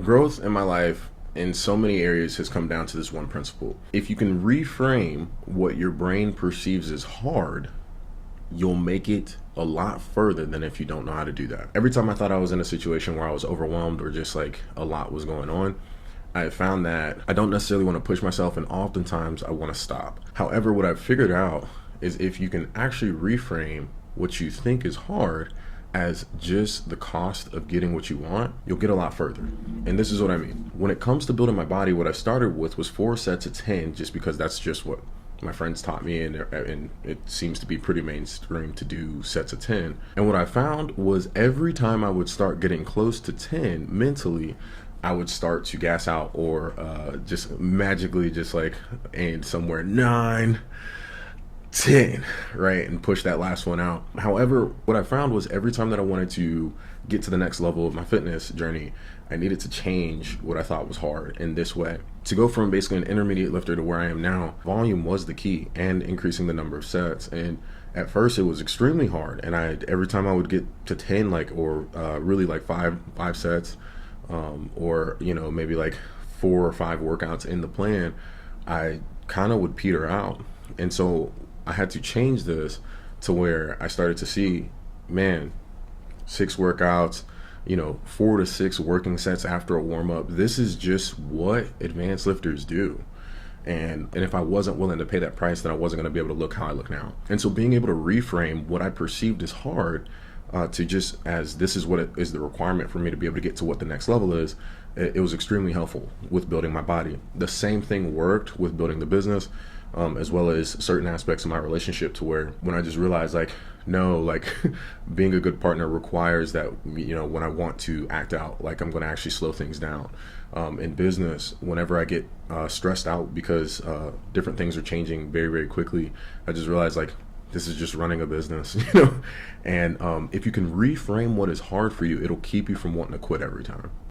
Growth in my life in so many areas has come down to this one principle. If you can reframe what your brain perceives as hard, you'll make it a lot further than if you don't know how to do that. Every time I thought I was in a situation where I was overwhelmed or just like a lot was going on, I found that I don't necessarily want to push myself, and oftentimes I want to stop. However, what I've figured out is if you can actually reframe what you think is hard as just the cost of getting what you want, you'll get a lot further. And this is what I mean. When it comes to building my body, what I started with was 4 sets of 10, just because that's just what my friends taught me, and it seems to be pretty mainstream to do sets of 10. And what I found was every time I would start getting close to 10 mentally, I would start to gas out, or just magically just like aim somewhere 9, 10, right? And push that last one out. However, what I found was every time that I wanted to get to the next level of my fitness journey, I needed to change what I thought was hard in this way. To go from basically an intermediate lifter to where I am now, volume was the key, and increasing the number of sets. And at first it was extremely hard. And every time I would get to 10, or really like five sets, or, maybe like 4 or 5 workouts in the plan, I kind of would peter out. And so I had to change this to where I started to see, man, 6 workouts, 4 to 6 working sets after a warm up. This is just what advanced lifters do. And if I wasn't willing to pay that price, then I wasn't going to be able to look how I look now. And so being able to reframe what I perceived as hard, to just as this is what it is, the requirement for me to be able to get to what the next level is, it was extremely helpful with building my body. The same thing worked with building the business, as well as certain aspects of my relationship, to where when I just realized no, being a good partner requires that, when I want to act out, I'm going to actually slow things down. In business, whenever I get stressed out because different things are changing very, very quickly, I just realized this is just running a business, and if you can reframe what is hard for you, it'll keep you from wanting to quit every time.